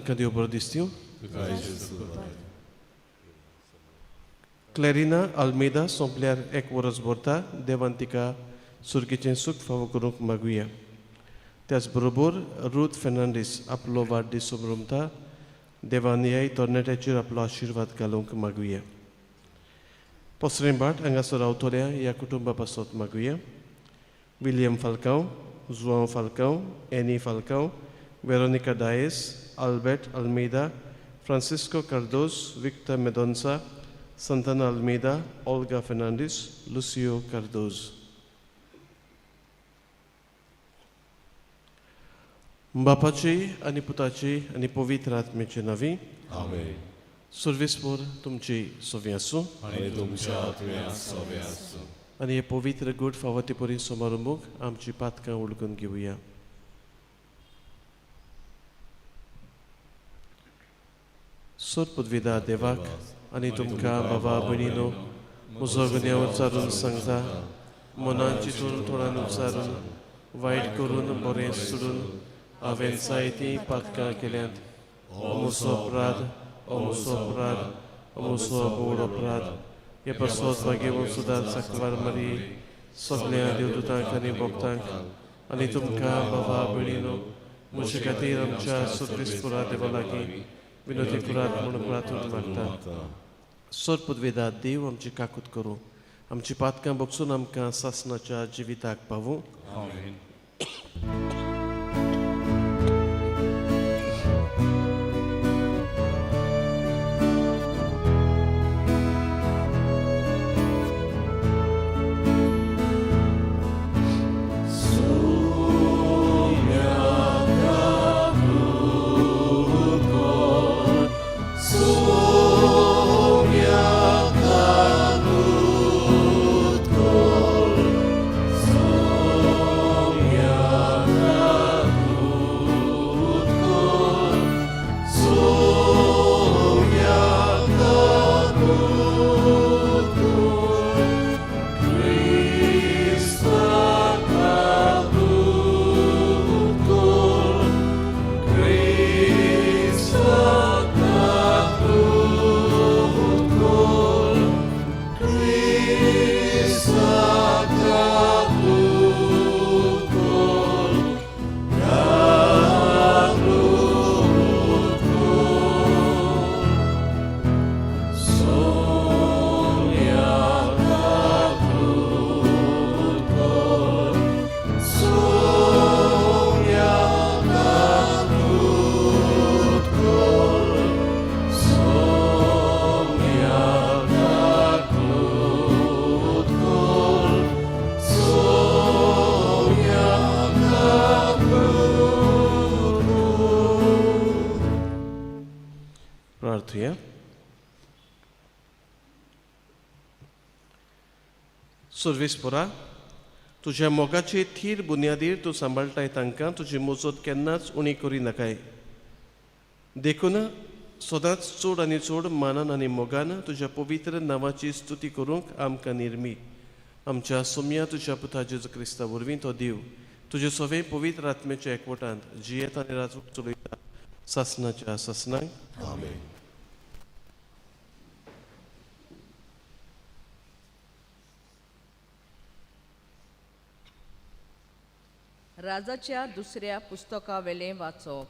तुमकां देव बरो दिसत्यो. क्लॅरिना आल्मेदा सोंपल्यार 1 वर्स भरता. देवान तिका सुर्गेचें सूख फावो करूंक मागुया. त्याच बरोबर रूथ फेर्नांडीस आपलो वाडदीस मनयता. देवान ह्या तरणाट्याचेर आपलो आशिर्वाद घालूंक मागुया. पोसरेंबाट हांगासर रावतल्या ह्या कुटुंबा पासत मागुया. विलियम फाल्कांव, जुआंव फाल्कांव, एनी फाल्कांव, वेरोनिका डायस, आल्बर्ट अल्मेदा, फ्रांसिस्को कार्दोज, विक्टर मेडोन्सा, संताना अल्मेदा, ओल्गा फेर्नांडीस, लुसियो कार्दोज. बापाची आनी पुताची आनी पवित्र आत्म्याची नांवी. आमेन. सर्वेस्पर तुमची सोवी आसूं. आनी तुमच्या आत्म्याक सोबे आसूं. आनी हे पवित्र गोड फावती परी समारंभाक आमची पातकां उडकून घेवया. सोर पदवीदा देवाक आनी तुमकां बाबा भयणीनो म्हजो गुन्यांव उच्चारून सांगता. मनान चिंतून तोंडान उच्चारून वायट करून बरें सोडून हांवें जायतीं पातकां केल्यांत. हो म्हजो अपराध, हो म्हजो अपराध, हो म्हजो बोड अपराध. हे पासत भाग्यवन सुदार साकवार मारी सगळ्या देवदूतांक आनी भक्तांक आनी तुमकां बाबा भयणीनो म्हजे खातीर आमच्या सर्वेस्परा देवा लागीं विनोदी करात म्हूण प्रार्थना मागता. सोर पदवेदार देव आमची काकूत करूं. आमची पातकां बगसून आमकां सासणाच्या जिविताक पावूं. आमेन. प्रार्थया. सर्वेस्परा तुज्या मोगाची थीर बुन्यादीर तूं सांबाळटाय तांकां तुजी मोजत केन्नाच उणी करी नाकाय. देखून सदांच चड आनी चड मानान आनी मोगान तुज्या पवित्र नांवाची स्तुती करूंक आमकां निर्मी. आमच्या सोम्या तुज्या पुता जेजू क्रिस्ता वरवीं तो देव तुजे सगळे पवित्र आत्म्याच्या एकवटांत जियेत आनी राजूक चलयता सासणाच्या सासणांक. आमेन. राजाच्या दुसऱ्या पुस्तका वेलें वाचप.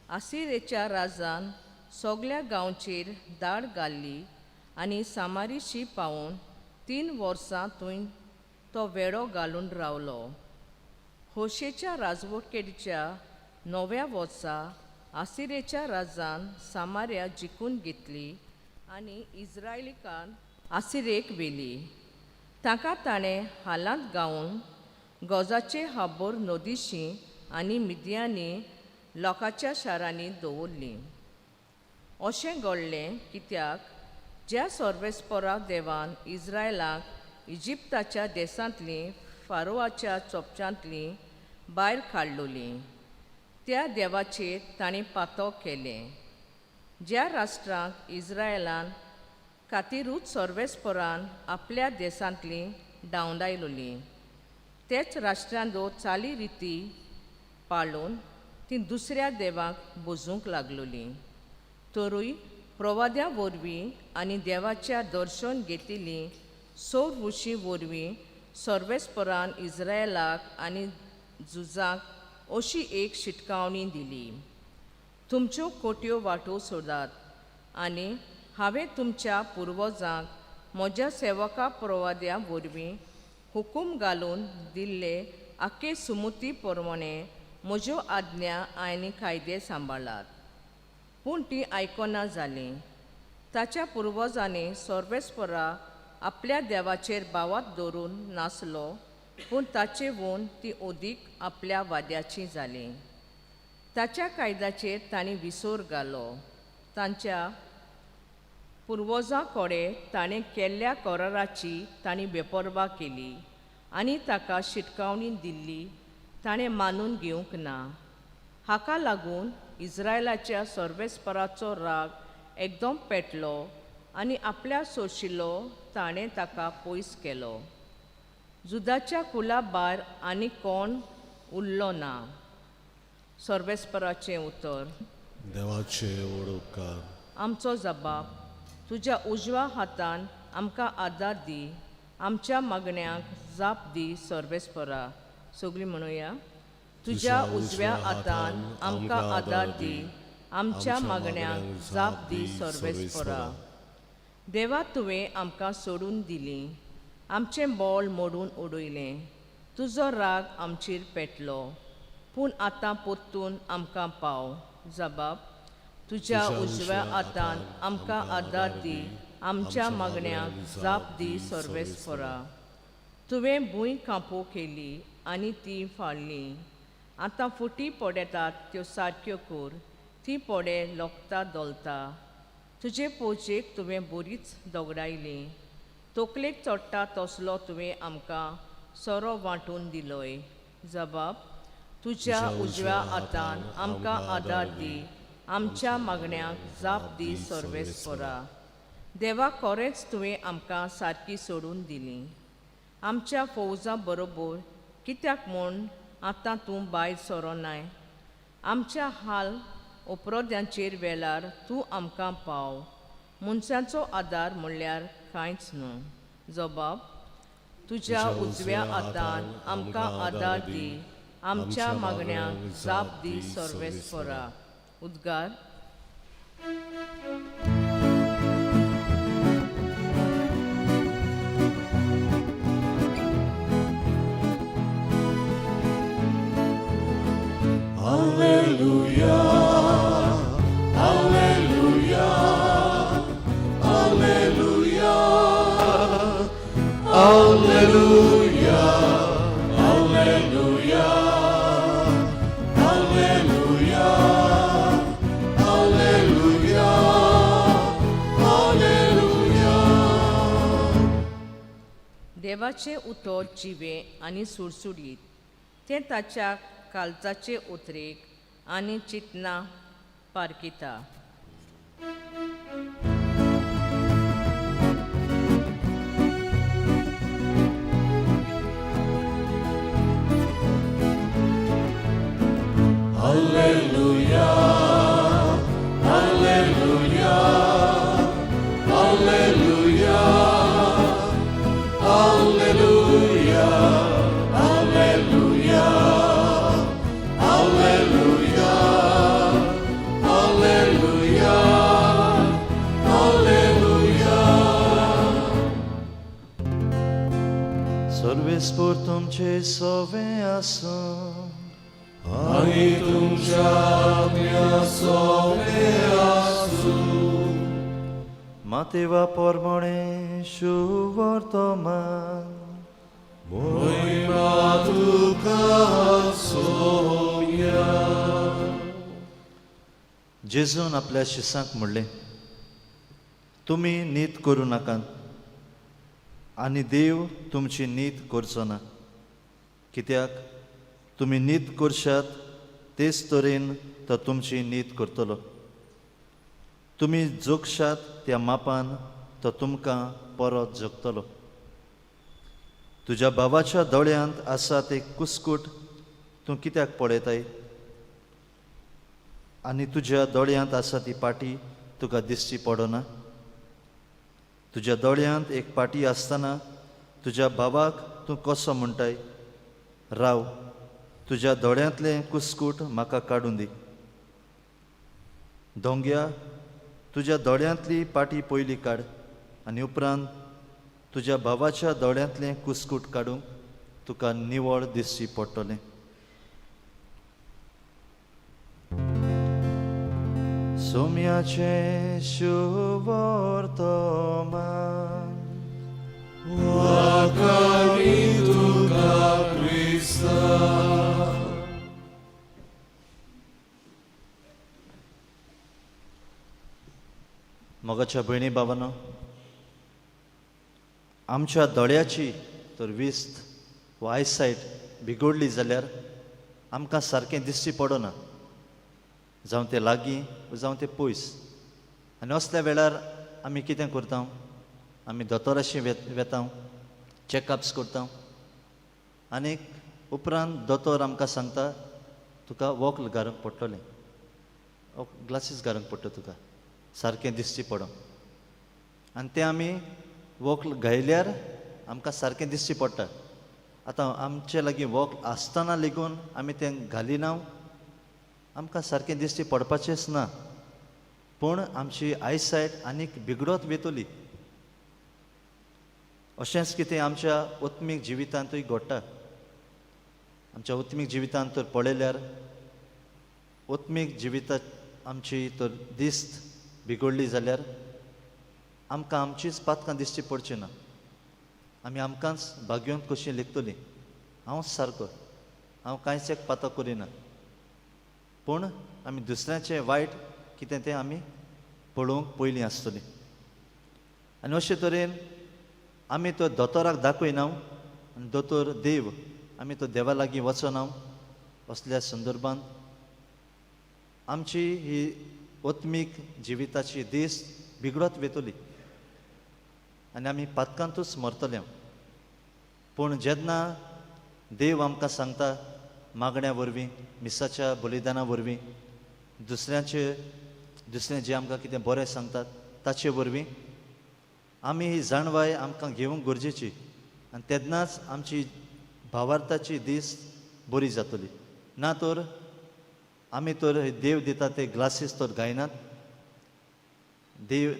आसिरेच्या राजान सगळ्या गांवचेर दाड घाल्ली आनी सामारीशी पावून 3 वर्सां थंय तो वेडो घालून रावलो. होशेच्या राजवटकेच्या 9व्या वर्सा आसिरेच्या राजान सामार्या जिखून घेतली आनी इस्रायलिकान आसिरेक व्हेली. ताका ताणें हालांत गावून गोजाचे हाबोर नदीशी आनी मिद्यांनी लोकांच्या शारांनी दवरली. अशें घडलें कित्याक ज्या सर्वेस्परा देवान इस्रायलाक इजिप्ताच्या देसांतली फारोवाच्या चोपच्यांतली भायर काडलोली त्या देवाचेर तांणी पातो केलें. ज्या राष्ट्रांक इस्रायलान खातीरूच सर्वेस्परान आपल्या देसांतली डावंडायलोली तेच राष्ट्रांदो चाली रिती पाळून ती दुसऱ्या देवाक बुजूंक लागलोली. तरूय प्रवाद्या वरवीं आनी देवाच्या दर्शन घेतिल्ली सौर ऋषी वरवीं सर्वेस्परान इस्रायलाक आनी झुजाक अशी एक शिटकावणी दिली. तुमच्यो कोट्यो वाटो सोडात आनी हांवें तुमच्या पुर्वजांक म्हज्या सेवका प्रवाद्या वरवीं हुकूम घालून दिल्ले आख्खे सुमती प्रमाणे म्हज्यो आज्ञा आनी कायदे सांबाळात. पूण ती आयकना जालीं. ताच्या पुर्वजांनी सर्वेस्परा आपल्या देवाचेर बावत दवरून नासलो, पूण ताचे वून ती ओदीक आपल्या वाद्याची जाली. ताच्या कायद्याचेर तांणी विसोर घालो. तांच्या पुर्वजां कडेन ताणें केल्ल्या कराराची तांणी बेपरवा केली आनी ताका शिटकावणी दिल्ली ताणें मानून घेवंक ना. हाका लागून इस्रायलाच्या सर्वेस्पराचो राग एकदम पेटलो आनी आपल्या सोशिल्लो ताणें ताका पयस केलो. जुदाच्या कुला भायर आनी कोण उरलो ना. सर्वेस्पराचें उतर. देवाचे ओडकार. आमचो जबाब. तुज्या उजव्या हातान आमकां आदार दी. आमच्या मागण्यांक जाप दी सर्वेस्परा. सगळीं म्हणुया. तुज्या उजव्या हातान आमकां आदार दी. आमच्या मागण्यांक जाप दी सर्वेस्परा. देवा तुवें आमकां सोडून दिलीं. आमचें बोळ मोडून उडयलें. तुजो राग आमचेर पेटलो. पूण आतां परतून आमकां पाव. जबाब. तुज्या उजव्या हातान आमकां आदार दी. आमच्या मागण्यांक जाप दी सर्वेस्परा. तुवें भूंय कांपो केली आनी ती फाळ्ळी. आतां फुटी पडटात त्यो सारक्यो कर. ती पडे लोकता दोलता. तुजे पोजेक तुवें बरीच दोगडायली. तकलेक चडटा तसलो तुवें आमकां सोरो वांटून दिलोय. जबाब. तुज्या उजव्या हातान आमकां आदार दी. आमच्या मागण्यांक जाप दी सर्वेस्परा. देवा खरेंच तुवें आमकां सारकी सोडून दिली. आमच्या फौजां बरोबर कित्याक म्हूण आतां तूं भायर सरोनाय. आमच्या हाल उपरोद्यांचेर वेळार तूं आमकां पाव. मनशांचो आदार म्हणल्यार कांयच न्हू. जबाब. तुज्या उजव्या हातान आमकां आदार दी. आमच्या मागण्यांक जाप दी सर्वेस्परा. उद्गार. Alleluia, Alleluia, Alleluia, Alleluia, Alleluia, Alleluia, Alleluia, Alleluia. देवाचे उतर जिवे आनी सुडसुडीत. तें ताच्या काळजाचे उतरेक आनी चिंतना पारकिता. Alleluia, Alleluia, Alleluia, Alleluia, Alleluia, Alleluia, Alleluia, Alleluia. सर्वेस्पर तुमचे सवे आसूं आणि तुमच्या आज्ञा सवे आसूं. मातेवा पोरमोणे शुवर्तमान महिमा तुका सोम्या. जेजून आपल्या शिसांक म्हणलें, तुमी नीत करूं नाकात आनी देव तुमची नीत करचो ना. कित्याक तुमी नीत करशात तेच तरेन तो तुमची नीत करतलो. तुमी जोगशात त्या मापान तो तुमकां परत जोगतलो. तुज्या बाबाच्या दोळ्यांत आसा ते कुस्कूट तूं कित्याक पळयताय? आनी तुज्या दोळ्यांत आसा ती पाटी तुका दिसची पडना. तुज्या दोळ्यांत एक पाटी आसतना तुज्या बाबाक तूं कसो म्हणटाय, राव, तुज्या दोळ्यांतलें कुस्कूट म्हाका काडून दी. दोंग्या, तुज्या दोळ्यांतली पाटी पयली काड आनी उपरांत तुज्या बाबाच्या दोळ्यांतलें कुस्कूट काडूंक तुका निवळ दिसची पडटलें. सोम्याचें शुभ वर्तमान वाकावी तुका क्रिस्ता. मोगाच्या भयणी बाबांनो, आमच्या दोळ्याची तर विस्त वा आयसायट बिगडली जाल्यार आमकां सारकें दिसची पडना, जावं तें लागीं जावं तें पयस. आनी असल्या वेळार आमी कितें करता? आमी दोतोराशी वेता, चॅकअप्स करता, आनीक उपरांत दोतोर आमकां सांगता तुका वोकल घालूंक पडटलें, ग्लासीस घालूंक पडटा तुका सारकें दिसची पडोंक. आनी तें आमी वोकल घायल्यार आमकां सारकें दिसची पडटा. आतां आमचे लागीं वोकल आसतना लेगून आमी तें घालिना, आमकां सारकें दिसची पडपाचेंच ना, पूण आमची आयसायट आनीक बिगडत वेतली. अशेंच कितें आमच्या उत्मीक जिवितांतूय घडटा. आमच्या उत्मीक जिवितांत तर पळयल्यार उत्मीक जिवितांत आमची तर दिस्त बिगडली जाल्यार आमकां आमचीच पातकां दिसची पडची ना. आमी आमकांच भाग्योन कशीं लेखतलीं, हांवच सारको, हांव कांयच एक पातक करिना, पूण आमी दुसऱ्याचें वायट कितें तें आमी पळोवंक पयलीं आसतलीं. आनी अशे तरेन आमी तो दोतोराक दाखयना आनी दोतोर देव, आमी तो देवा लागीं वचना. असल्या संदर्भांत आमची ही उत्मीक जिविताची दीस बिगडत वेतली आनी आमी पातकांतूच मरतले. पूण जेन्ना देव आमकां सांगता मागण्या वरवीं, मिसाच्या बलिदाना वरवीं, दुसरें जें आमकां कितें बरें सांगतात ताचे वरवीं आमी ही जाणवाय आमकां घेवंक गरजेची. आनी तेन्नाच आमची भावार्थाची दीस बरी जातली. ना तर आमी तर देव दिता ते ग्लासीस तर घायनात,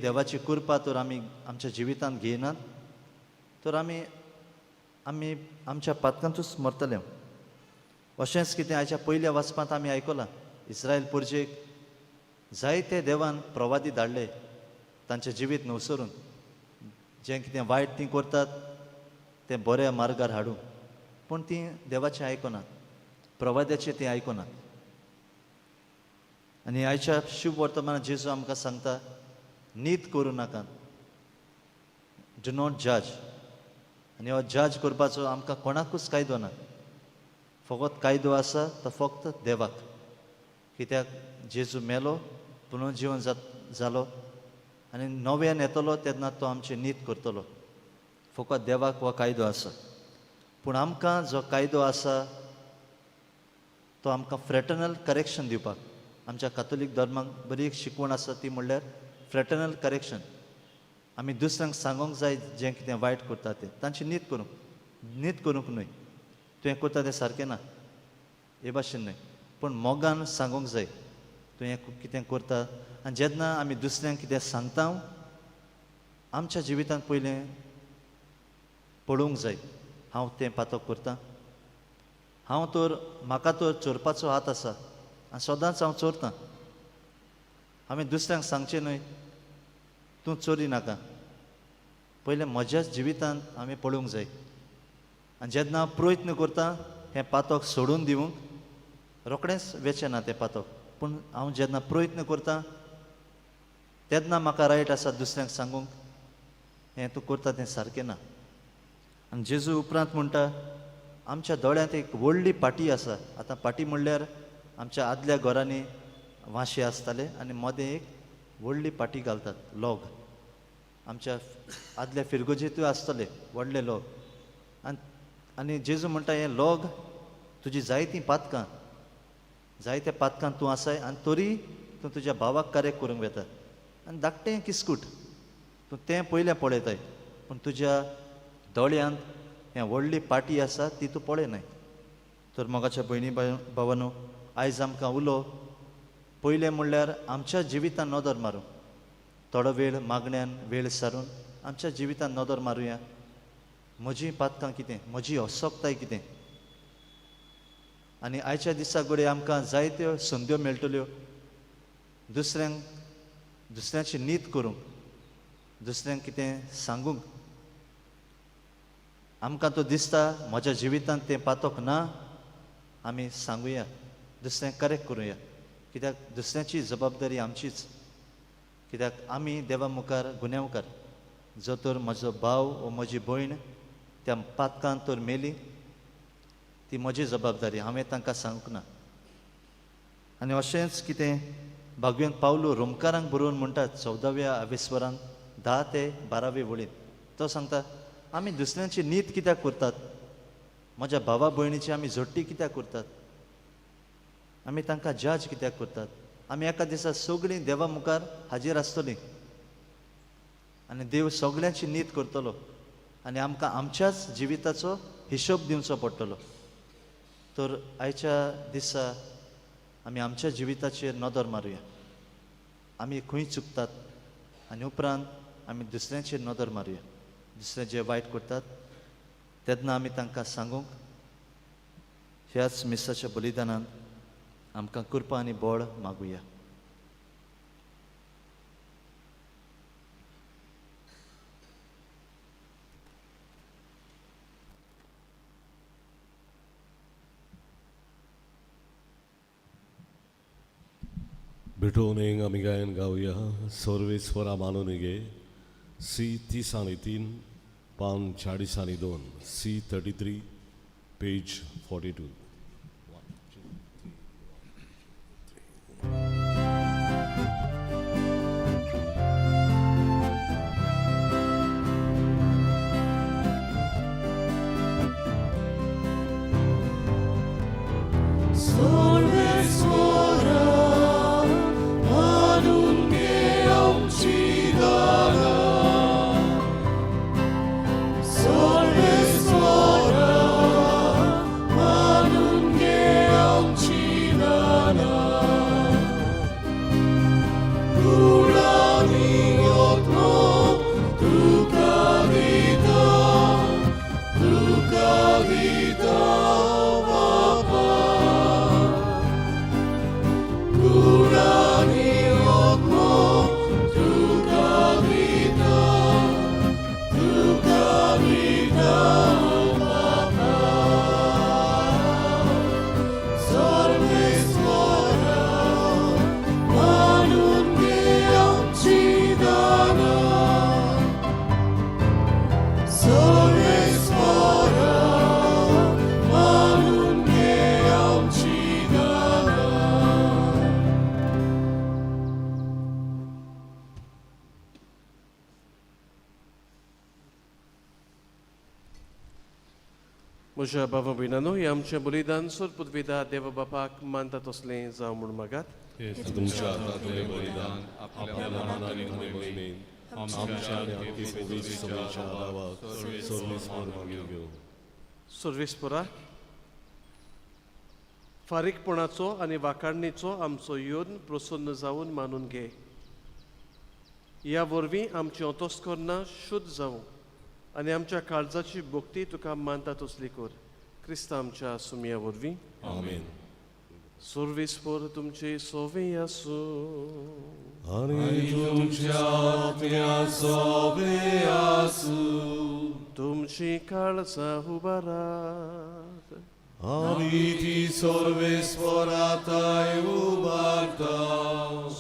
देवाची कृपा तर आमी आमच्या जिवितांत घेयनात, तर आमी आमच्या पातकांतूच मरतले. अशेंच कितें आयच्या पयल्या वाचपांत आमी आयकलां, इस्रायल पुर्जेक जायते देवान प्रवादी धाडले तांचें जिवीत न्हवसरून, जें कितें वायट तीं करतात तें बऱ्या मार्गार हाडूं, पूण तीं देवाचें आयकनात, प्रवाद्याचें तीं आयकनात. आनी आयच्या शुभ वर्तमानांत जेजू आमकां सांगता, नीत करूं नाकात, डू नॉट जज. आनी हो जज करपाचो आमकां कोणाकूच कायदो ना, फकत कायदो आसा तो फक्त देवाक. कित्याक जेजू मेलो, पुनर्जीवन जालो आनी नव्यान येतलो तेन्ना तो आमची नीत करतलो. फकत देवाक हो कायदो आसा. पूण आमकां जो कायदो आसा तो आमकां फ्रेटर्नल करेक्शन दिवपाक. आमच्या कातोलीक धर्माक बरी एक शिकवण आसा, ती म्हणल्यार फ्रेटर्नल करेक्शन. आमी दुसऱ्यांक सांगूंक जाय जें कितें वायट करता तें, तांची नीत करूंक न्हय. तुवें करता तें सारकें ना हे भाशेन न्हय, पूण मोगान सांगूंक जाय तुवें कितें करता. आनी जेन्ना आमी दुसऱ्यांक कितें सांगता, आमच्या जिवितांत पयलें पळोवंक जाय, हांव तें पातक करतां, म्हाका तर चोरपाचो हात आसा आनी सदांच हांव चोरतां. आमी दुसऱ्यांक सांगचें न्हय तूं चोरी नाका, पयलें म्हज्याच जिवितांत आमी पळोवंक जाय. आनी जेन्ना हांव प्रयत्न करतां हें पातक सोडून दिवंक, रोखडेंच वेचेना तें पातक, पूण हांव जेन्ना प्रयत्न करतां तेन्ना म्हाका रायट आसा दुसऱ्यांक सांगूंक हें तूं करता तें सारकें ना. आनी जेजू उपरांत म्हणटा, आमच्या दोळ्यांत एक व्हडली पाटी आसा. आतां पाटी म्हणल्यार आमच्या आदल्या घरांनी वांशे आसताले आनी मदें एक व्हडली पाटी घालतात, लॉग. आमच्या आदल्या फिरगोजेतूय आसतले व्हडले लॉग. आनी जेजू म्हणटा, हें लॉग तुजी जायतीं पातकां जायत्या पातकांत तूं आसाय आनी तरी तूं तुज्या भावाक कार्य करूंक वेता आनी धाकटें किसकूट तूं तें पयलें पळयताय पूण तुज्या दोळ्यांत हें व्हडली पाटी आसा ती तूं पळयनाय. तर मोगाच्या भयणी भावानो, आयज आमकां उलो पयलें म्हणल्यार आमच्या जिवितान नदर मारूं. थोडो वेळ मागण्यांत वेळ सारून आमच्या जिवितान नदर मारुया. म्हजीं पातकां कितें, म्हजी अशोकताय कितें. आनी आयच्या दिसा घडये आमकां जायत्यो संद्यो मेळटल्यो दुसऱ्यांची नीत करूंक, दुसऱ्यांक कितें सांगूंक. आमकां तो दिसता म्हज्या जिवितांत तें पातोक ना, आमी सांगुया, दुसऱ्यांक करेक्ट करुया. कित्याक दुसऱ्याची जबाबदारी आमचीच. कित्याक आमी देवा मुखार गुन्यांवकार. जो तर म्हजो भाव वा म्हजी भयण त्या पातकांत तर मेली, ती म्हजी जबाबदारी, हांवें तांकां सांगूंक ना. आनी अशेंच कितें भागव्यांत पावलो रोमकारांक बरोवन म्हणटात 14व्या आवेस्वरांत 10 ते 12वे वळीन. तो सांगता आमी दुसऱ्यांची नीत कित्याक करतात, म्हज्या भावा भयणीची आमी झडटी कित्याक करतात, आमी तांकां जज कित्याक करतात. आमी एका दिसा सगळीं देवा मुखार हाजीर आसतलीं आनी देव सगळ्यांची नीत करतलो आनी आमकां आमच्याच जिविताचो हिशोब दिवचो पडटलो. तर आयच्या दिसा आमी आमच्या जिविताचेर नदर मारुया. आमी खंय चुकतात आनी उपरांत आमी दुसऱ्यांचेर नदर मारुया. दुसरे जे वायट करतात तेन्ना आमी तांकां सांगूंक ह्याच मिसाच्या बलिदानान आमकां कृपा आनी बळ मागुया. बिठोनेंग आमी गायन गावया सर्वेस्वरा मानोनिगे C30 पान 40 C33 पेज 42. म्हज्या भावा भयणांनो, हे आमचें बलिदान सोदपुदविदा देवा बापाक मानता तसलें जावं म्हूण मागात. तुमच्या हातांतलें बलिदान आपल्या मनांतली मोहिमेन आमच्या आनी आमची पवित्र सभेच्या आदाराक सर्वेस्वर मागीर घेवं. सर्वेस्परा, फारीकपणाचो आनी वाखाणणेचो आमचो योन प्रसन्न जावन मानून घे. ह्या वरवीं आमचें अंतस्करणां शुद्ध जावं आनी आमच्या काळजाची भक्ती तुका मानता तसली कर. क्रिस्ता आमच्या सुमया वरवीं. आमेन. सर्वेस्पर तुमचे सोवे आसूं आनी तुमच्या आत्म्या सोबे आसूं. तुमची काळजां उबारात आनी ती सर्वेस्पराताय उबारता.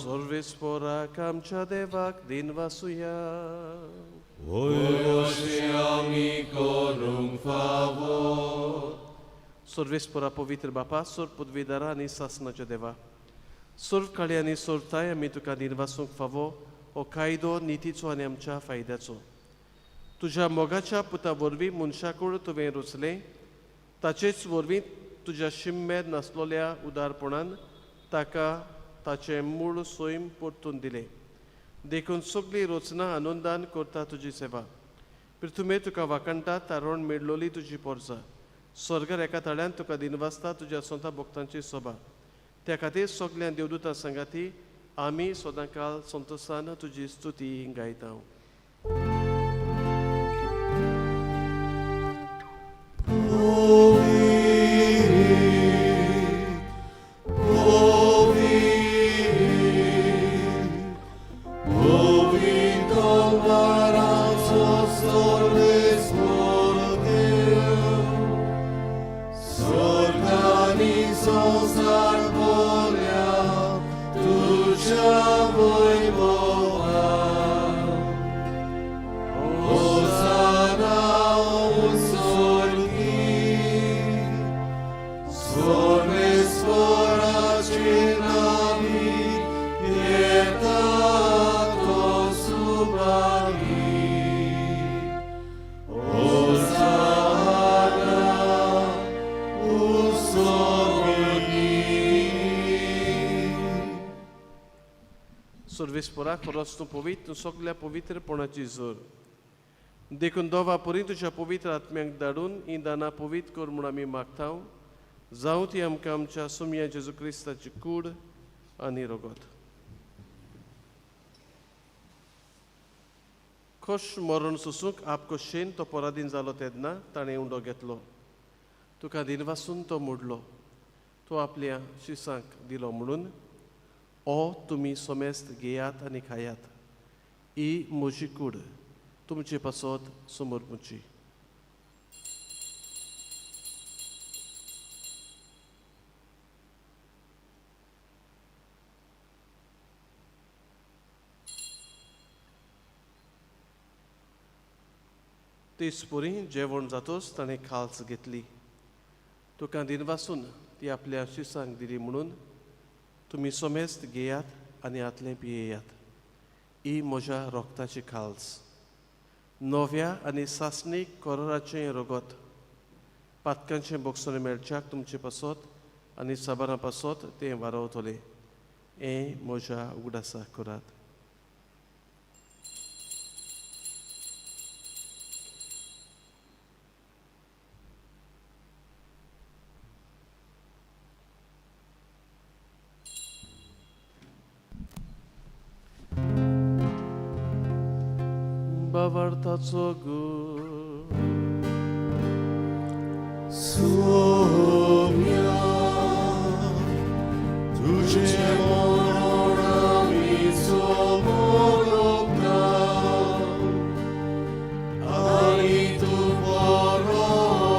सर्वेस्पराक आमच्या देवाक दिन वासुया. अशें आमी करूंक फावो. सर्वेस्परा पवित्र बापा, सोर पदवीदारा आनी सासणाच्या देवा, सोर काळी आनी सोरताय आमी तुका निर्वासूंक फावो हो कायदो नितीचो आनी आमच्या फायद्याचो. तुज्या मोगाच्या पुता वरवीं मनशाकूळ तुवें रचलें, ताचेच वरवीं तुज्या शिम्मेर नासलोल्या उदारपणान ताका ताचें मूळ सोयम परतून दिलें. देखून सगळीं रोचनां आनंदान करता तुजी सेवा. पृथ्वे तुका वाकणटा, तारण मेळलोली तुजी पोरसां. स्वर्गार एका तळ्यान तुका दिनवासता तुज्या स्वता भक्तांची सभा. त्या खातीर सगळ्या देवदूतां संगाती आमी सदांकाळ संतोशान तुजी स्तुती गायता. Sorvespora खरोच तूं पवित्र सगळ्या पवित्रपणाची जोर. देखून दोवा परी तुज्या पवित्र आत्म्याक धाडून ही दानां पवित्र कर म्हूण आमी मागता. जावं ती आमकां आमच्या सुमया जेजू क्रिस्ताची कूड आनी रगत. खोश मरण सुसूंक आपकोशेन तो पराधीन जालो तेन्ना ताणें उंडो घेतलो. तुका दिनवासून तो मोडलो. तो आपल्या शिसांक दिलो म्हणून ओ तुमी सोमेस्त घेयात आनी खायात. ही म्हजी कूड तुमचे पासत समोर मुची. तिसपुरी जेवण जातोच ताणें खालस घेतली. तुका दिनवासून ती आपल्या शिसांक दिली म्हणून तुमी सोमेस्त घेयात आनी आतलें पियेयात. ही म्हज्या रोगताची खालस. नव्या आनी सासणीक कोराचें रगत पातकांचें बोगसोन मेळच्याक तुमचे पासत आनी साबारां पासत तें वारवतलें. हें म्हज्या उगडासा करात. Bavartaco gór. Sumia, tudzie morami somorobna, ani tu porokiesu,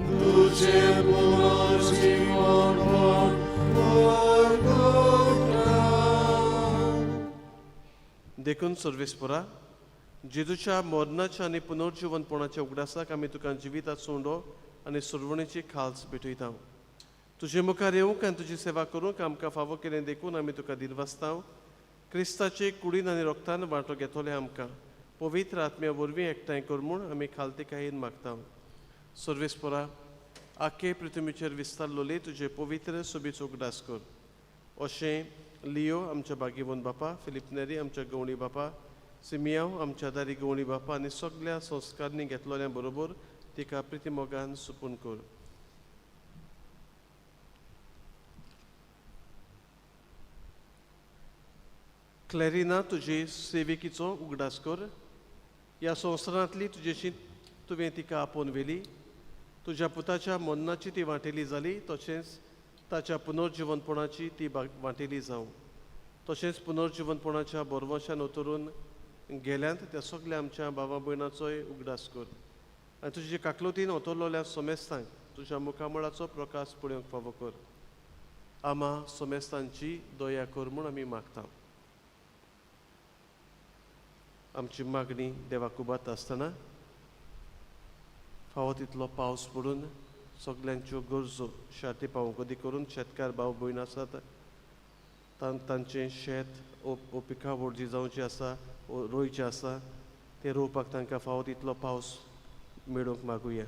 tudzie punoci mormon porokna. देखून सर्वेस्परा जेजूच्या मरणाच्या आनी पुनर्जीवनपणाच्या उगडासाक आमी तुका जिवितात सोंडो आनी सुरवणेची खालस भेटयता. तुजे मुखार येवंक आनी तुजी सेवा करूंक आमकां फावो केलें देखून आमी तुका दिनवासता. क्रिस्ताचे कुडीन आनी रोगतान वांटो घेतले आमकां पवित्र आत्म्या वरवीं एकठांय कर म्हूण आमी खालतिकायेन मागता. सर्वेस्परा आख्खे पृथ्वीचेर विस्तारलोले तुजे पवित्र सोबीचो उगडास कर. अशें लियो आमच्या बागीवन बापा, फिलिप नेरी आमच्या गवणी बापा, सिमियांव आमच्या दारी गवणी बापा आनी सगळ्या संस्कारनी घेतलोल्या बरोबर तिका प्रितीमोगान सुपून कर. क्लॅरिना तुजे सेविकीचो उगडास कर. ह्या संवसारांतली तुजेशी तुवें तिका आपोवन व्हेली. तुज्या पुताच्या मरणाची ती वांटेली जाली, तशेंच ताच्या पुनर्जीवनपणाची ती वांटेली जावं. तशेंच पुनर्जीवनपणाच्या बोरवंशान उतरून गेल्यांत त्या सगळ्या आमच्या भावा भयणाचोय उगडास कर. आनी तुजे काकलोतीन ओतरलोल्या सोमेस्तांक तुज्या मुखामळाचो प्रकाश पळोवंक फावो कर. आमा सोमेस्तांची दया कर म्हूण आमी मागता. आमची मागणी देवाक उबारता आसतना फावो तितलो पावस पडून सगळ्यांच्यो गरजो शाटी पावोंक दी करून शेतकार भाव भयण आसात तांचें शेत पिका व्हडजी जावचें आसा, रोंयचें आसा, तें रोवपाक तांकां फावो तितलो पावस मेळोवंक मागुया.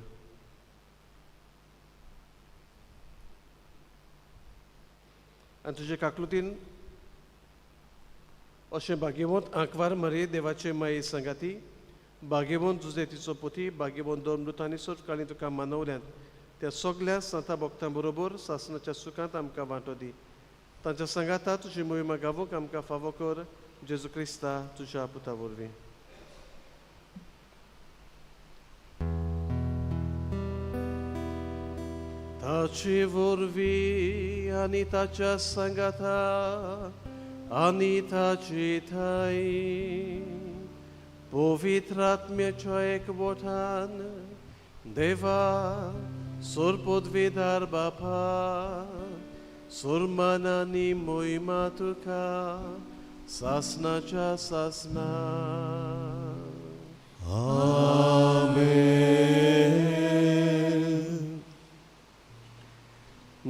आनी तुजे काकलुतीन अशें भाग्यवंत आंकवार मरे देवाचे माये संगाती भाग्यवंत तुजे तिचो पोती भाग्यवंत दोन काणी तुका मानवल्यान त्या सगल्या संता भक्तां बरोबर सासणाच्या सुखांत आमकां वांटो दी तांच्या संगाता तुजी मोहिमा गावूंक आमकां फावो कर जेजू क्रिस्ता तुज्या पुता वरवीं. ताचे वरवीं आनी ताच्या संगाता आनी ताचे थाय पवित्र आत्म्याच्या एकवटान देवा सोरपदवेदार बापा सुरमानानी मोहिमा तुका सासनाच्या सासना.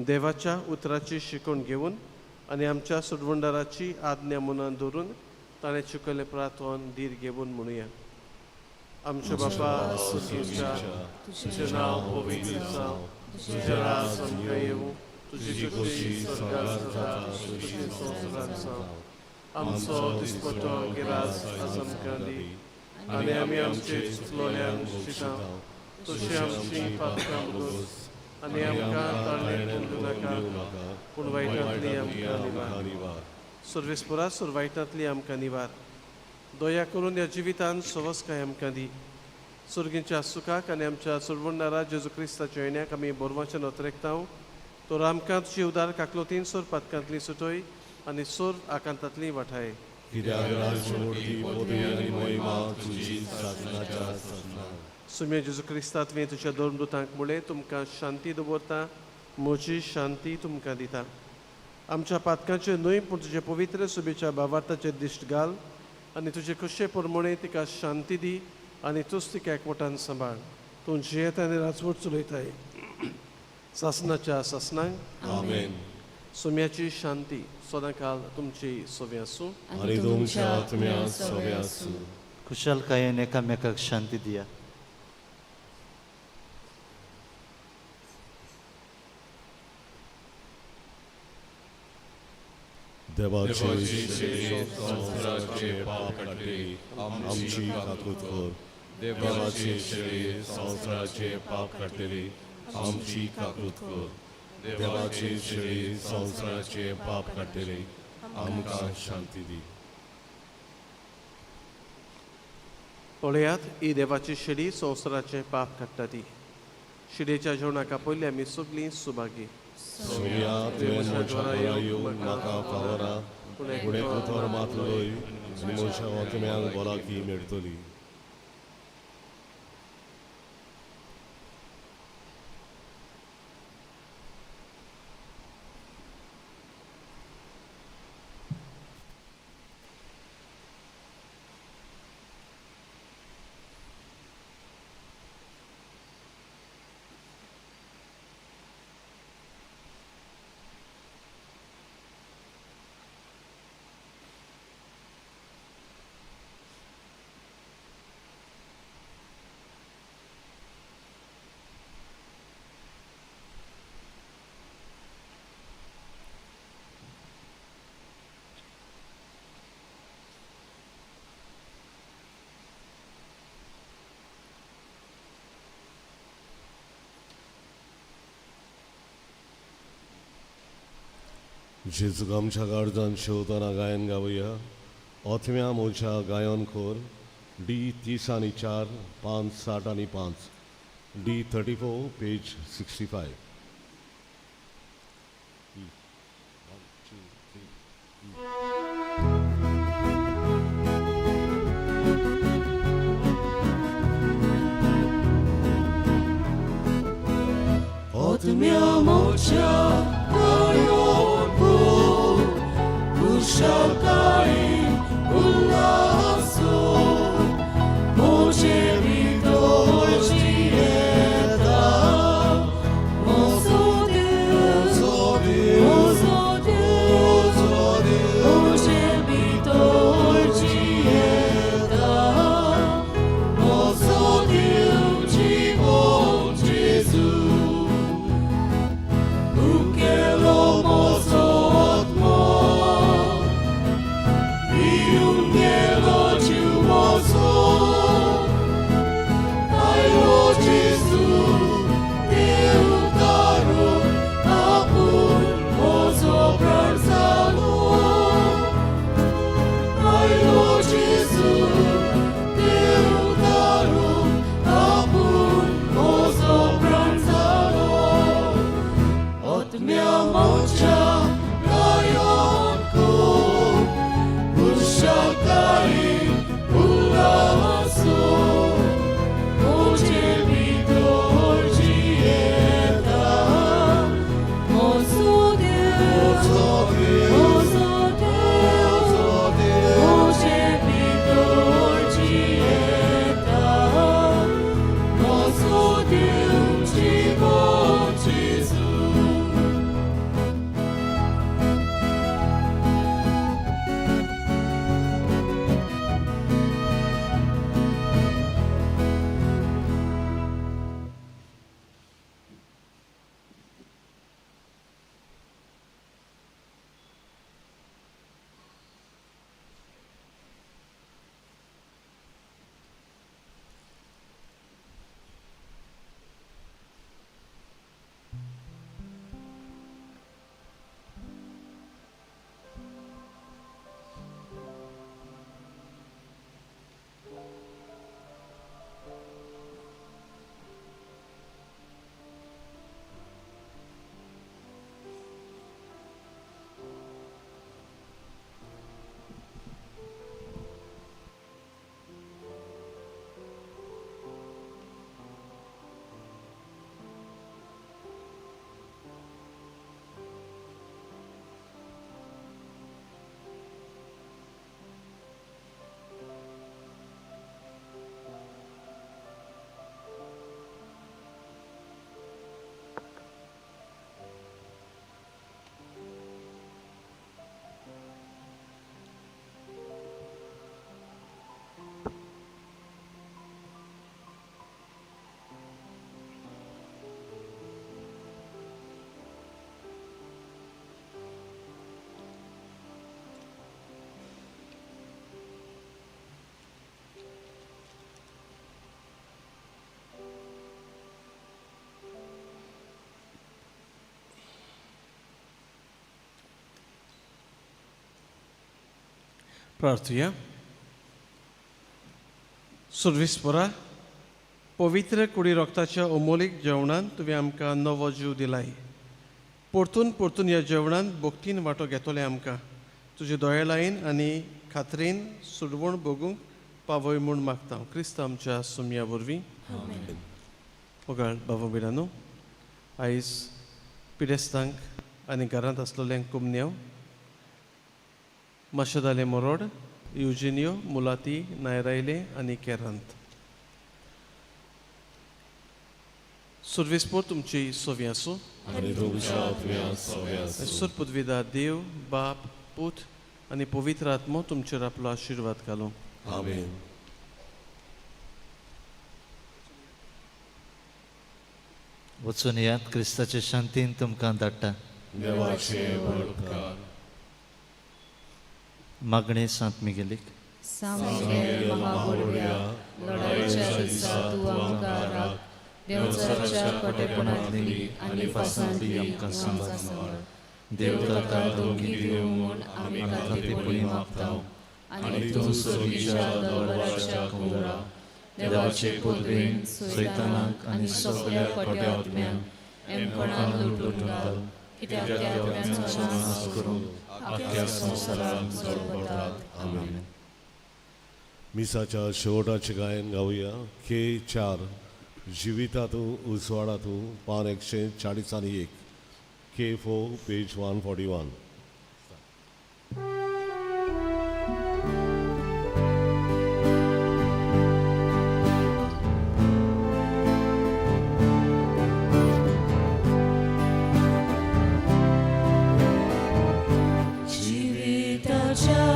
देवाच्या उतराची शिकवण घेवन आनी आमच्या सुडवंडाराची आज्ञा मनान दवरून ताणें शिकयलें प्रार्थन धीर घेवन म्हणुया. आमचे बापा सुसुच्या तुझें नांव पवित्र जावं तुजें राज आमकां येवं तुजी खुशी स्वर्गांत जाता तशें संवसारांत जावं. आमचो दिसपट्टो गिरास आज आमकां दी आनी आमी आमचे चुकलोल्यांक शिकाव तशीं आमची पातकां बुडोस आनी आमकां ताळमेळ करूं नाका पूण वायटांतली आमकां निवार. सर्वेस्परा वायटांतली आमकां निवार. दया करून ह्या जिवितांत सवस्काय आमकां दी. सुर्गीच्या सुखाक आनी आमच्या सुरवणारा जेजू क्रिस्ताच्या येण्याक आमी बोरवाचें नोतरेकतांव. तो आमकां तुजी उदार काकलोतीन सोर पातकांतली सुटय आनी सोर आकांतांतली वाठाय. सुम्य जेजू क्रिस्ता तुवें तुज्या दोन दुतांक मुळे तुमकां शांती दवरता म्हजी शांती तुमकां दिता. आमच्या पातकांचे न्हय पूण तुजे पवित्र सुबेच्या भावार्थाचे दिश्ट घाल आनी तुजे कशे प्रमाणे तिका शांती दी आनी तूंच तिका एकवटान सांबाळ. तूं जियेता आनी राजवट चलयताय सासनाच्या सासनांक. आमेन. सुम्याची शांती सदां काल तुमची सोबे आसूं आनी तुमच्या आत्म्या सोबे आसूं. खुशालकायेन एकामेकाक शांती दिया. देवाचे संसाराचे पाप काडले आमची काकूत कर. देवाचे शरीर संसाराचे पाप काडलेले आमची काकूत कर. देवाचे शरीर संसाराचे पाप काडलेले आमकां शांती दी. पळयात ही देवाची शिडी संवसाराचे पाप काडटा ती. शिडेच्या जेवणाका पयलीं आमी सगळीं सुभागी. सोया तुवें म्हज्या घरा येवन म्हाका फावरा फुडें दोतोर मातलोय आनी म्हज्या आत्म्यांक भलायकी मेळटली. जेजूक आमच्या काळजान शेवताना गायन गावया. ओथम्या मोच्या गायन खोर D30 4 5 7 आणि 5 D34 page 65. Othmia mocha gayon ko ushakai ulaso moche vidoji eta mozo Deus moche vidoji eta mozo Deus de bom Jesus. Ukelo mozo प्रार्थूया. सर्विस्परा पवित्र कुडी रोगताच्या अमोलीक जेवणान तुवें आमकां नवो जीव दिलाय. परतून परतून ह्या जेवणान भोगतीन वांटो घेतले आमकां तुजे दोयेलायेन आनी खात्रेन सुडवण भोगूंक पावय म्हूण मागता. क्रिस्त आमच्या सुमया वरवीं. मोगाळ बाबा बिरानो, आयज पिडेस्तांक आनी घरांत आसलेल्यांक कुमन्यांव माशेदाले मोरोड, युजिनियो, मुलाती, नायरायले आनी केरांत. सर्विस्पोर तुमची सोवी आसूं. आनी तुमच्या आत्म्या सव्या ईश्वर पदवीदार देव, बाप, पूत आनी पवित्र आत्मो तुमचेर आपलो आशिर्वाद घालूं. आमेन. वचून यात क्रिस्ताचे शांतीन तुमकां धाडटा. देवाचे बळकार मागणे सांत मिगेलीक. सामुएल महाबोरव्या लढाईच्या दिसा तूं आमकां राख. देवचाराच्या कटेपणांतली आनी फासांतली आमकां सांबाळ. देवताका दोगी देव म्हूण आमी खातीरपणी मागतांव. आनी तूं सगळीच्या दरबाराच्या कुंगरा देवाचे पदवेन सैतानाक आनी सगळ्या खोट्या आत्म्यांक एमपणान लुटून घाल. कित्याक त्या आत्म्यांचो नाश करून आख्या संवसाराक जळपतात. आमेन. मिसाच्या शेवटाचे गायन गावया. K4 जिवितातूं उजवाडातूं पान 141. K4 page 141. जिविताच्या